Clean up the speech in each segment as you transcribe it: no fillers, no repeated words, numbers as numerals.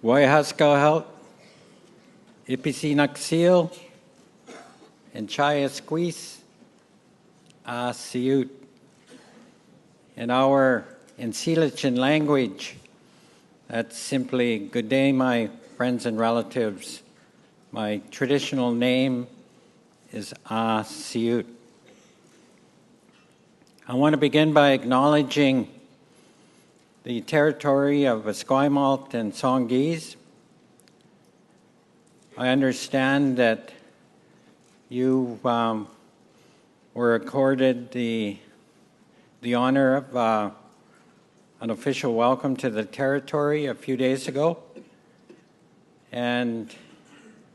Waihaskahelt, Ipisinaksil, and Chaya Squeeze, Siut. In our Ensilichan language, that's simply good day, my friends and relatives. My traditional name is Siut. I want to begin by acknowledging the territory of Esquimalt and Songhees. I understand that you were accorded the honor of an official welcome to the territory a few days ago. And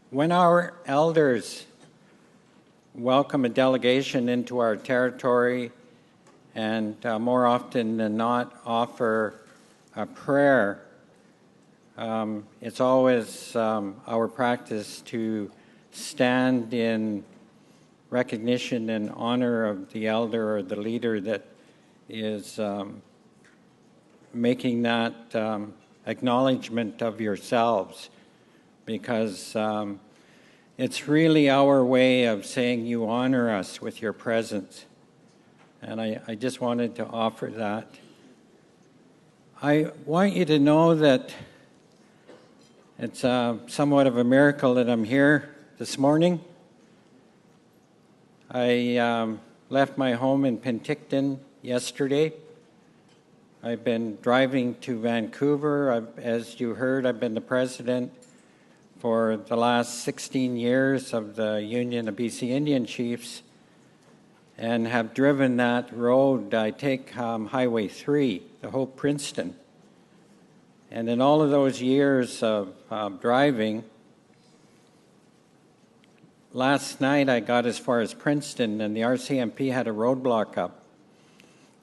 when our elders welcome a delegation into our territory and more often than not offer a prayer, it's always our practice to stand in recognition and honor of the elder or the leader that is making that acknowledgement of yourselves, because it's really our way of saying you honor us with your presence. And I just wanted to offer that. I want you to know that it's somewhat of a miracle that I'm here this morning. I left my home in Penticton yesterday. I've been driving to Vancouver. As you heard, I've been the president for the last 16 years of the Union of BC Indian Chiefs and have driven that road. I take Highway 3, the Hope Princeton. And in all of those years of driving, last night I got as far as Princeton, and the RCMP had a roadblock up.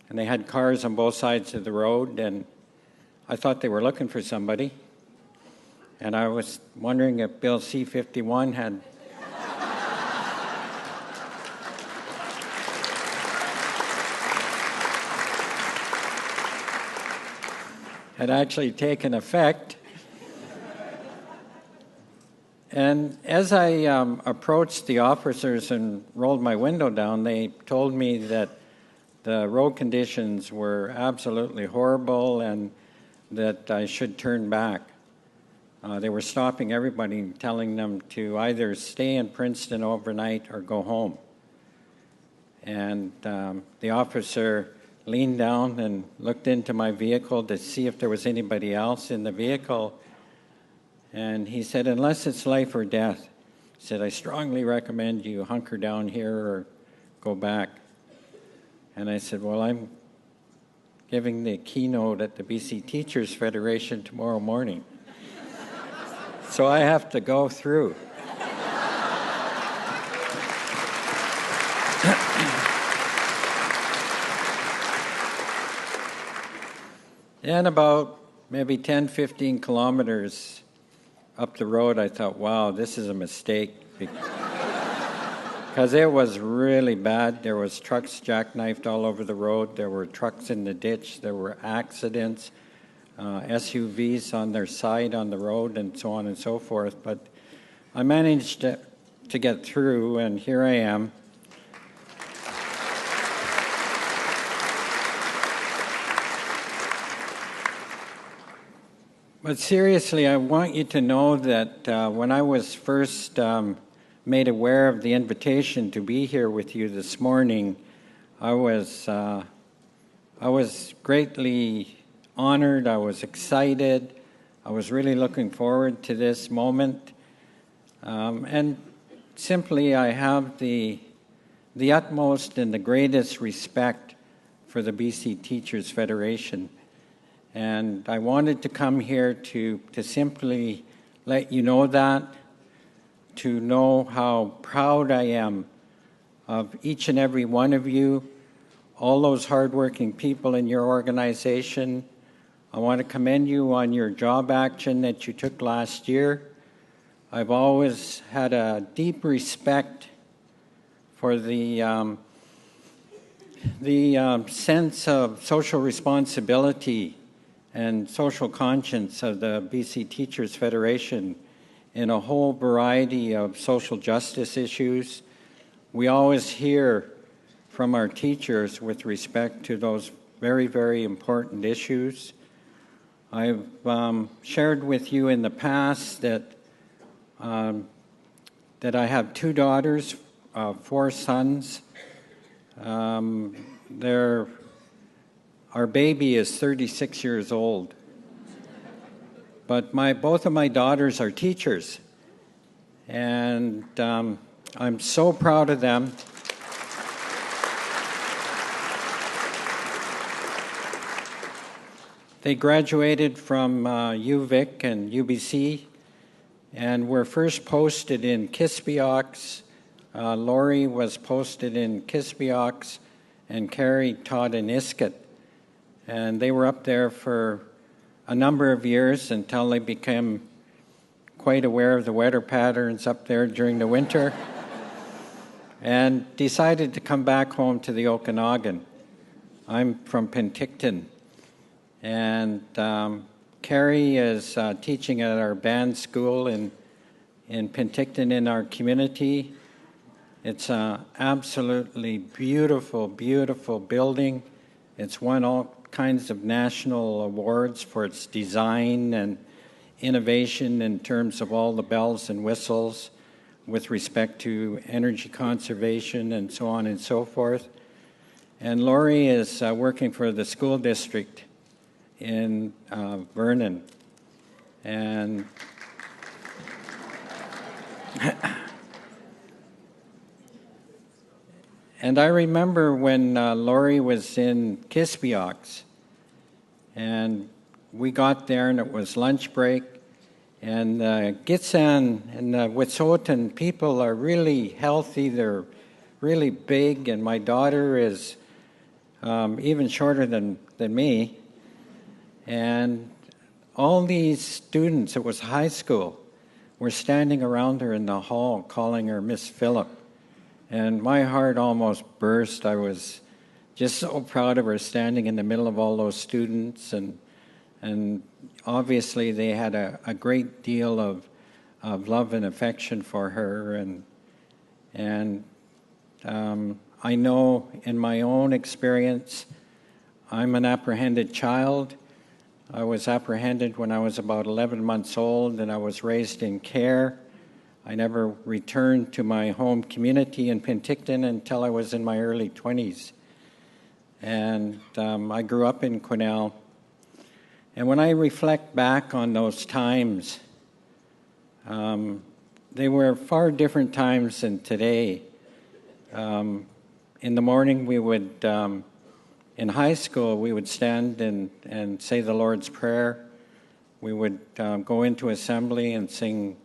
And they had cars on both sides of the road, and I thought they were looking for somebody. And I was wondering if Bill C-51 had actually taken effect. And as I approached the officers and rolled my window down, they told me that the road conditions were absolutely horrible and that I should turn back. They were stopping everybody, telling them to either stay in Princeton overnight or go home. And the officer leaned down and looked into my vehicle to see if there was anybody else in the vehicle. And he said, unless it's life or death, he said, I strongly recommend you hunker down here or go back. And I said, well, I'm giving the keynote at the BC Teachers Federation tomorrow morning. So I have to go through. And about maybe 10, 15 kilometers up the road, I thought, wow, this is a mistake. Because it was really bad. There was trucks jackknifed all over the road. There were trucks in the ditch. There were accidents, SUVs on their side on the road, and so on and so forth. But I managed to get through, and here I am. But seriously, I want you to know that when I was first made aware of the invitation to be here with you this morning, I was greatly honored. I was excited. I was really looking forward to this moment. And simply, I have the utmost and the greatest respect for the BC Teachers Federation. And I wanted to come here to simply let you know that, to know how proud I am of each and every one of you, all those hardworking people in your organization. I want to commend you on your job action that you took last year. I've always had a deep respect for the sense of social responsibility and social conscience of the BC Teachers Federation in a whole variety of social justice issues. We always hear from our teachers with respect to those very, very important issues. I've shared with you in the past that I have 2 daughters, 4 sons. Our baby is 36 years old. But both of my daughters are teachers, and I'm so proud of them. They graduated from UVic and UBC, and were first posted in Kispiox. Laurie was posted in Kispiox, and Carrie taught in Iskut. And they were up there for a number of years until they became quite aware of the weather patterns up there during the winter and decided to come back home to the Okanagan. I'm from Penticton, and Carrie is teaching at our band school in Penticton in our community. It's an absolutely beautiful, beautiful building. It's won all kinds of national awards for its design and innovation in terms of all the bells and whistles with respect to energy conservation and so on and so forth. And Laurie is working for the school district in Vernon. And And I remember when Laurie was in Kispiox, and we got there and it was lunch break, and Gitsan and Wet'suwet'en people are really healthy, they're really big, and my daughter is even shorter than me. And all these students, it was high school, were standing around her in the hall calling her Miss Phillip. And my heart almost burst. I was just so proud of her standing in the middle of all those students. And obviously they had a great deal of love and affection for her. And I know in my own experience, I'm an apprehended child. I was apprehended when I was about 11 months old, and I was raised in care. I never returned to my home community in Penticton until I was in my early 20s. And I grew up in Quesnel. And when I reflect back on those times, they were far different times than today. In the morning, we would, in high school, we would stand and say the Lord's Prayer. We would go into assembly and sing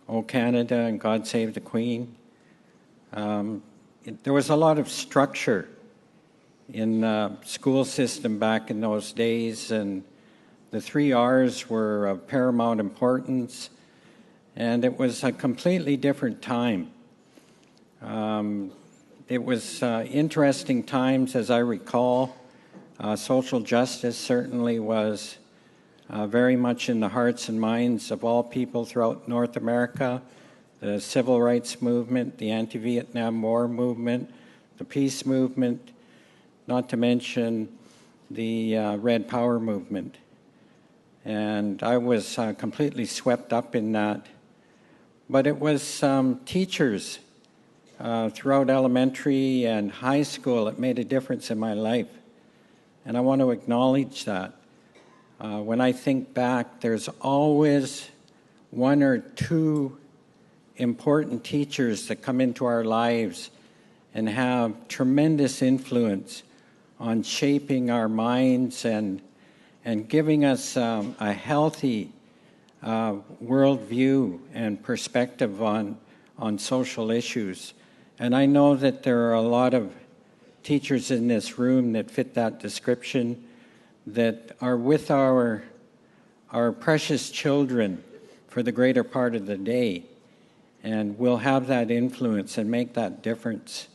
O Canada and God Save the Queen. There was a lot of structure in the school system back in those days, and the 3 R's were of paramount importance, and it was a completely different time. It was interesting times, as I recall. Social justice certainly was very much in the hearts and minds of all people throughout North America. The civil rights movement, the anti-Vietnam War movement, the peace movement, not to mention the Red Power movement. And I was completely swept up in that. But it was teachers throughout elementary and high school that made a difference in my life. And I want to acknowledge that. When I think back, there's always 1 or 2 important teachers that come into our lives and have tremendous influence on shaping our minds and giving us a healthy worldview and perspective on social issues. And I know that there are a lot of teachers in this room that fit that description, that are with our precious children for the greater part of the day, and will have that influence and make that difference.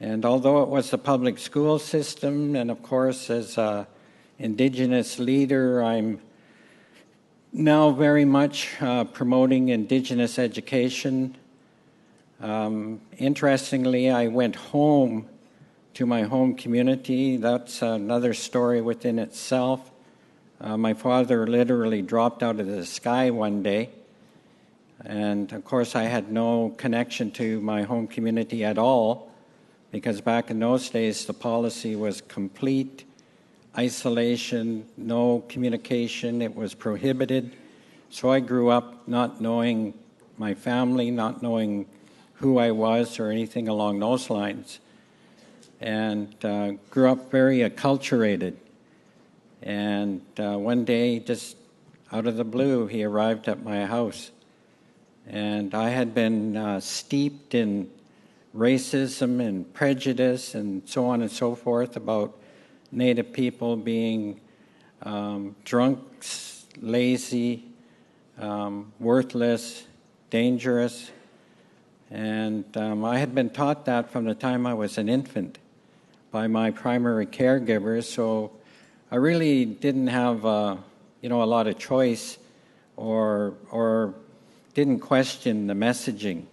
And although it was the public school system, and of course as a Indigenous leader. I'm now very much promoting Indigenous education. Interestingly, I went home to my home community. That's another story within itself. My father literally dropped out of the sky one day, and of course I had no connection to my home community at all, because back in those days the policy was complete isolation, no communication, it was prohibited. So I grew up not knowing my family, not knowing who I was or anything along those lines, and grew up very acculturated. And one day, just out of the blue, he arrived at my house. And I had been steeped in racism and prejudice and so on and so forth about Native people being drunks, lazy, worthless, dangerous. And I had been taught that from the time I was an infant by my primary caregivers, so I really didn't have a lot of choice or didn't question the messaging.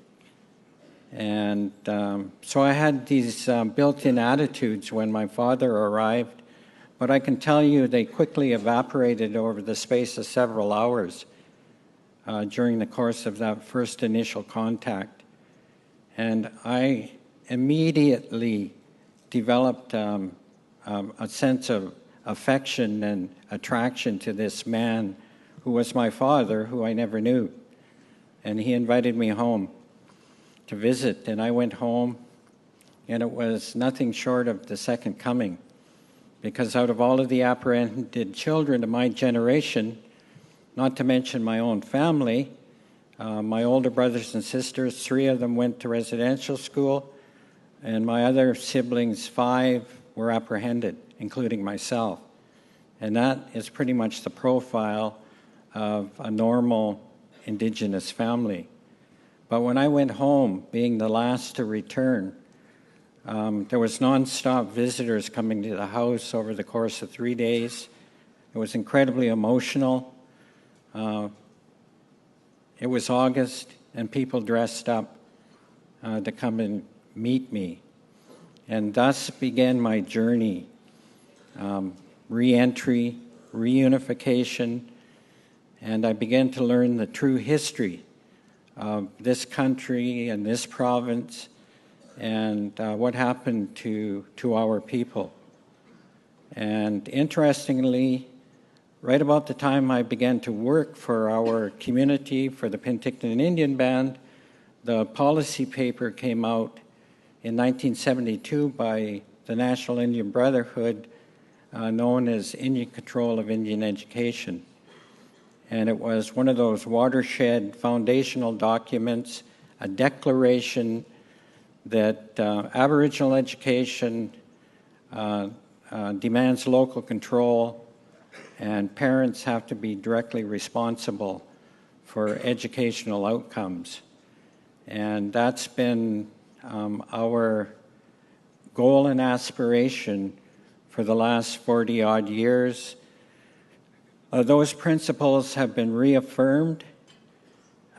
And so I had these built-in attitudes when my father arrived, but I can tell you they quickly evaporated over the space of several hours during the course of that first initial contact. And I immediately developed a sense of affection and attraction to this man who was my father, who I never knew. And he invited me home to visit, and I went home, and it was nothing short of the second coming, because out of all of the apprehended children of my generation, not to mention my own family, my older brothers and sisters, 3 of them went to residential school, and my other siblings, 5, were apprehended, including myself. And that is pretty much the profile of a normal Indigenous family. But when I went home, being the last to return, there was nonstop visitors coming to the house over the course of 3 days. It was incredibly emotional. It was August, and people dressed up to come and meet me. And thus began my journey, re-entry, reunification, and I began to learn the true history of this country and this province and what happened to our people. And interestingly, right about the time I began to work for our community, for the Penticton Indian Band, the policy paper came out in 1972 by the National Indian Brotherhood, known as Indian Control of Indian Education. And it was one of those watershed foundational documents, a declaration that Aboriginal education demands local control, and parents have to be directly responsible for educational outcomes. And that's been our goal and aspiration for the last 40-odd years. Those principles have been reaffirmed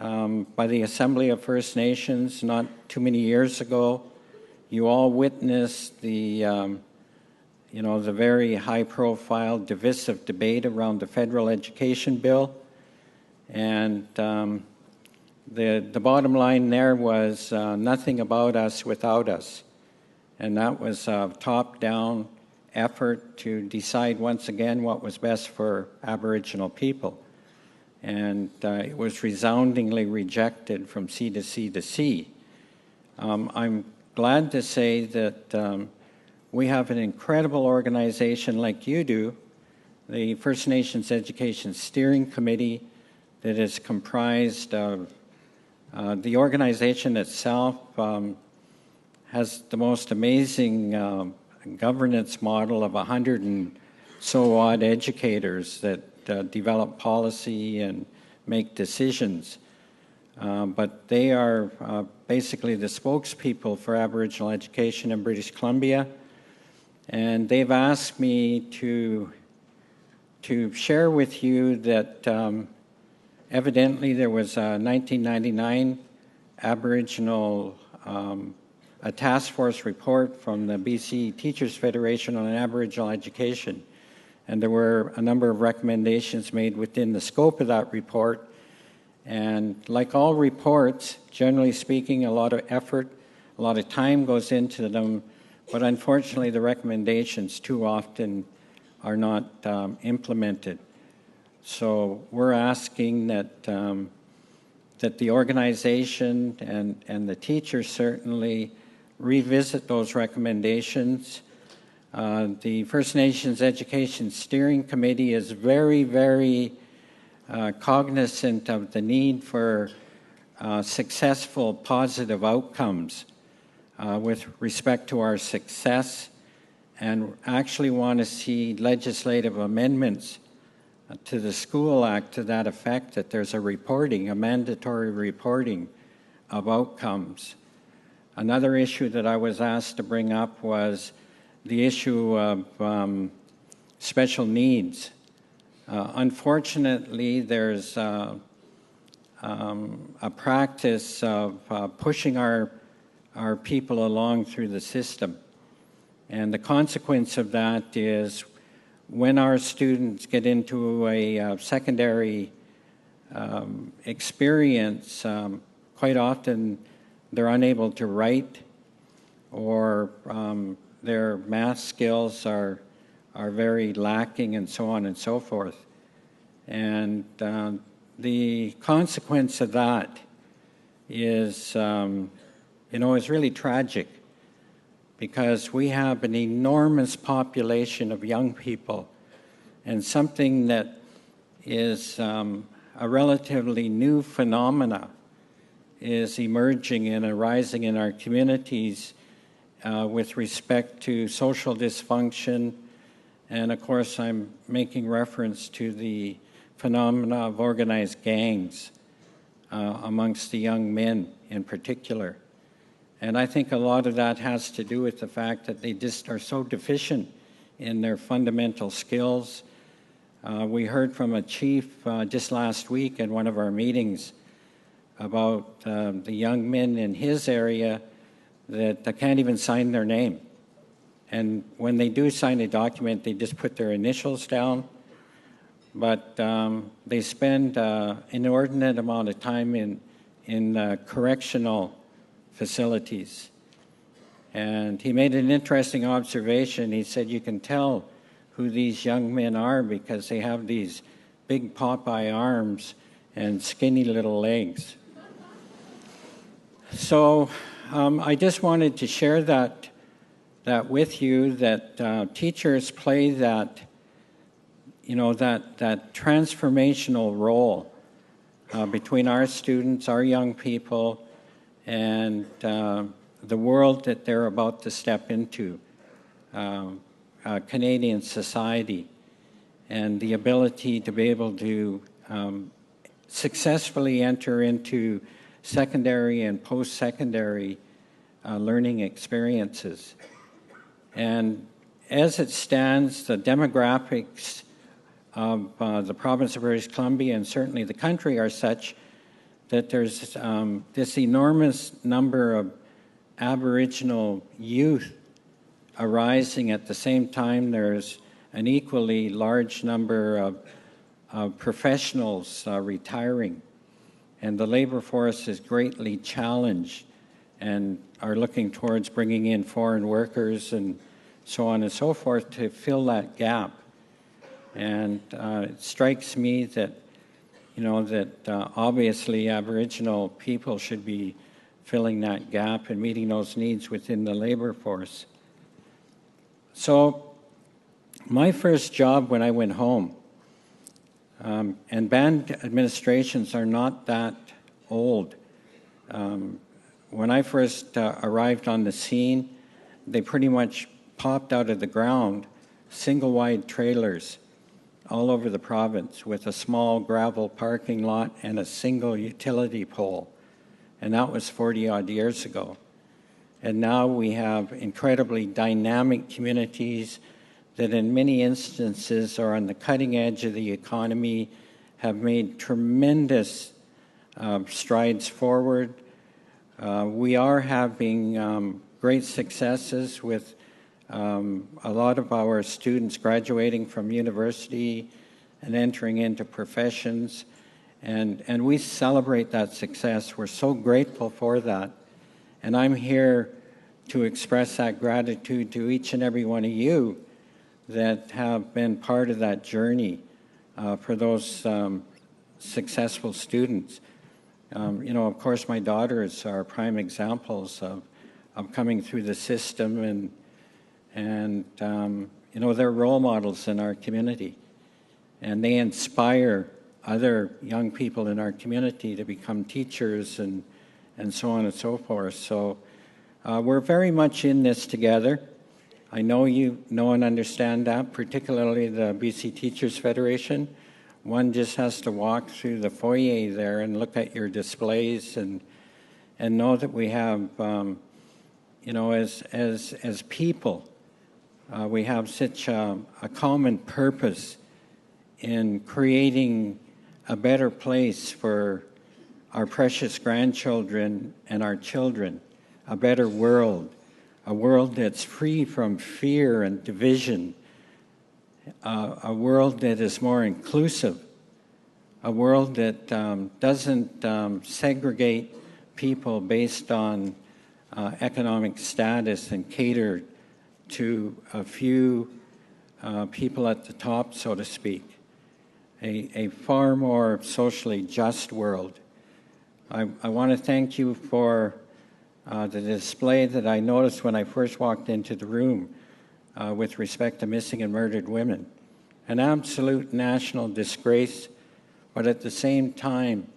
by the Assembly of First Nations not too many years ago. You all witnessed the very high-profile, divisive debate around the federal education bill, and the bottom line there was nothing about us without us, and that was a top-down effort to decide once again what was best for Aboriginal people. And it was resoundingly rejected from sea to sea to sea. I'm glad to say that we have an incredible organization like you do, the First Nations Education Steering Committee, that is comprised of the organization itself has the most amazing governance model of 100 and so odd educators that develop policy and make decisions. But they are basically the spokespeople for Aboriginal education in British Columbia. And they've asked me to to share with you that evidently there was a 1999 Aboriginal a task force report from the BC Teachers Federation on Aboriginal education. And there were a number of recommendations made within the scope of that report. And like all reports, generally speaking, a lot of effort, a lot of time goes into them, but unfortunately the recommendations too often are not implemented. So we're asking that that the organization and the teachers certainly revisit those recommendations. The First Nations Education Steering Committee is very, very cognizant of the need for successful, positive outcomes with respect to our success, and actually want to see legislative amendments to the School Act to that effect, that there's a reporting, a mandatory reporting of outcomes. Another issue that I was asked to bring up was the issue of special needs. Unfortunately, there's a practice of pushing our people along through the system. And the consequence of that is when our students get into a secondary experience, quite often they're unable to write, or their math skills are very lacking, and so on and so forth. And the consequence of that is, is really tragic, because we have an enormous population of young people, and something that is a relatively new phenomena is emerging and arising in our communities with respect to social dysfunction. And of course, I'm making reference to the phenomena of organized gangs amongst the young men in particular. And I think a lot of that has to do with the fact that they just are so deficient in their fundamental skills. We heard from a chief just last week in one of our meetings about the young men in his area that can't even sign their name. And when they do sign a document, they just put their initials down. But they spend an inordinate amount of time in correctional facilities. And he made an interesting observation. He said, you can tell who these young men are because they have these big Popeye arms and skinny little legs. So I just wanted to share that with you, that teachers play that, that transformational role between our students, our young people, and the world that they're about to step into, Canadian society, and the ability to be able to successfully enter into secondary and post-secondary learning experiences. And as it stands, the demographics of the province of British Columbia, and certainly the country, are such that there's this enormous number of Aboriginal youth arising. At the same time, there's an equally large number of professionals retiring. And the labor force is greatly challenged and are looking towards bringing in foreign workers and so on and so forth to fill that gap. And it strikes me that, obviously Aboriginal people should be filling that gap and meeting those needs within the labor force. So my first job when I went home, and band administrations are not that old. When I first arrived on the scene, they pretty much popped out of the ground single-wide trailers all over the province with a small gravel parking lot and a single utility pole. And that was 40-odd years ago. And now we have incredibly dynamic communities that in many instances are on the cutting edge of the economy, have made tremendous strides forward. We are having great successes with a lot of our students graduating from university and entering into professions, and we celebrate that success. We're so grateful for that. And I'm here to express that gratitude to each and every one of you that have been part of that journey for those successful students. Of course, my daughters are prime examples of coming through the system, and they're role models in our community. And they inspire other young people in our community to become teachers and so on and so forth. So we're very much in this together. I know you know and understand that, particularly the BC Teachers Federation. One just has to walk through the foyer there and look at your displays and know that we have, as people, we have such a common purpose in creating a better place for our precious grandchildren and our children, a better world, a world that's free from fear and division, a world that is more inclusive, a world that doesn't segregate people based on economic status and cater to a few people at the top, so to speak. A far more socially just world. I want to thank you for the display that I noticed when I first walked into the room with respect to missing and murdered women. An absolute national disgrace, but at the same time,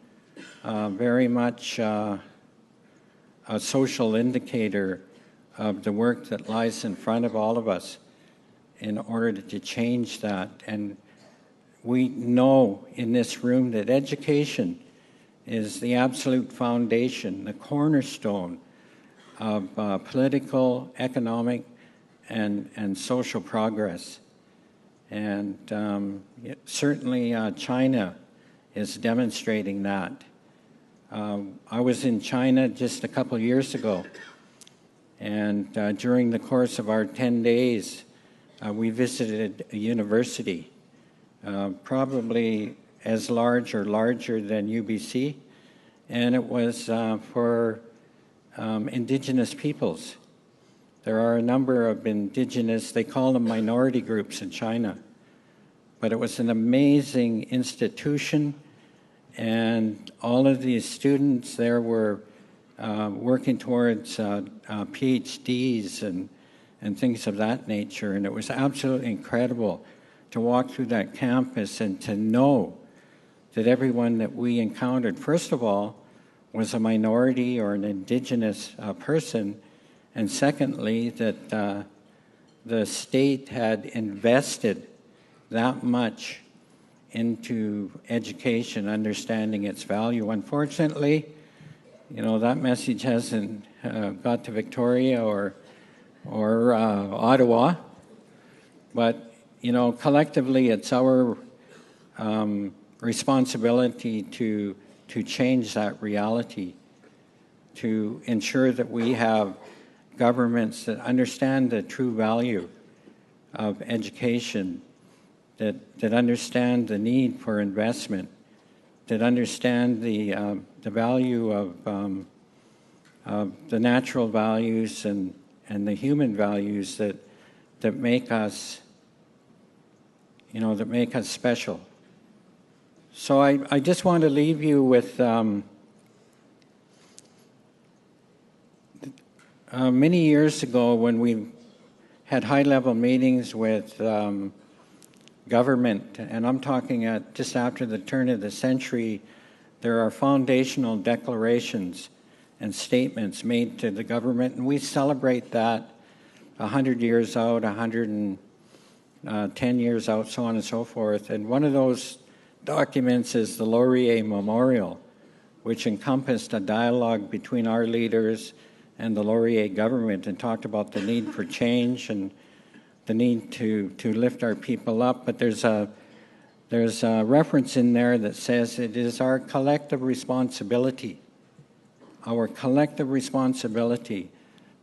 very much a social indicator of the work that lies in front of all of us in order to change that. And we know in this room that education is the absolute foundation, the cornerstone of political, economic, and social progress. And certainly China is demonstrating that. I was in China just a couple years ago, and during the course of our 10 days, we visited a university, probably as large or larger than UBC, and it was for Indigenous peoples. There are a number of Indigenous, they call them minority groups in China, but it was an amazing institution, and all of these students there were working towards PhDs and things of that nature, and it was absolutely incredible to walk through that campus and to know that everyone that we encountered, first of all, was a minority or an Indigenous person, and secondly, that the state had invested that much into education, understanding its value. Unfortunately, that message hasn't got to Victoria or Ottawa, but collectively, it's our responsibility to change that reality, to ensure that we have governments that understand the true value of education, that understand the need for investment, that understand the value of the natural values and the human values that make us, that make us special. So I just want to leave you with many years ago when we had high-level meetings with government, and I'm talking at just after the turn of the century, there are foundational declarations and statements made to the government, and we celebrate that 100 years out, 110 years out, so on and so forth. And one of those documents is the Laurier Memorial, which encompassed a dialogue between our leaders and the Laurier government and talked about the need for change and the need to lift our people up, but there's a reference in there that says it is our collective responsibility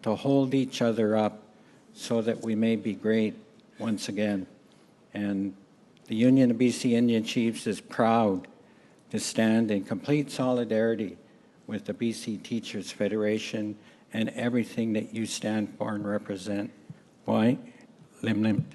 to hold each other up so that we may be great once again. And the Union of BC Indian Chiefs is proud to stand in complete solidarity with the BC Teachers Federation and everything that you stand for and represent. Why? Lim lim.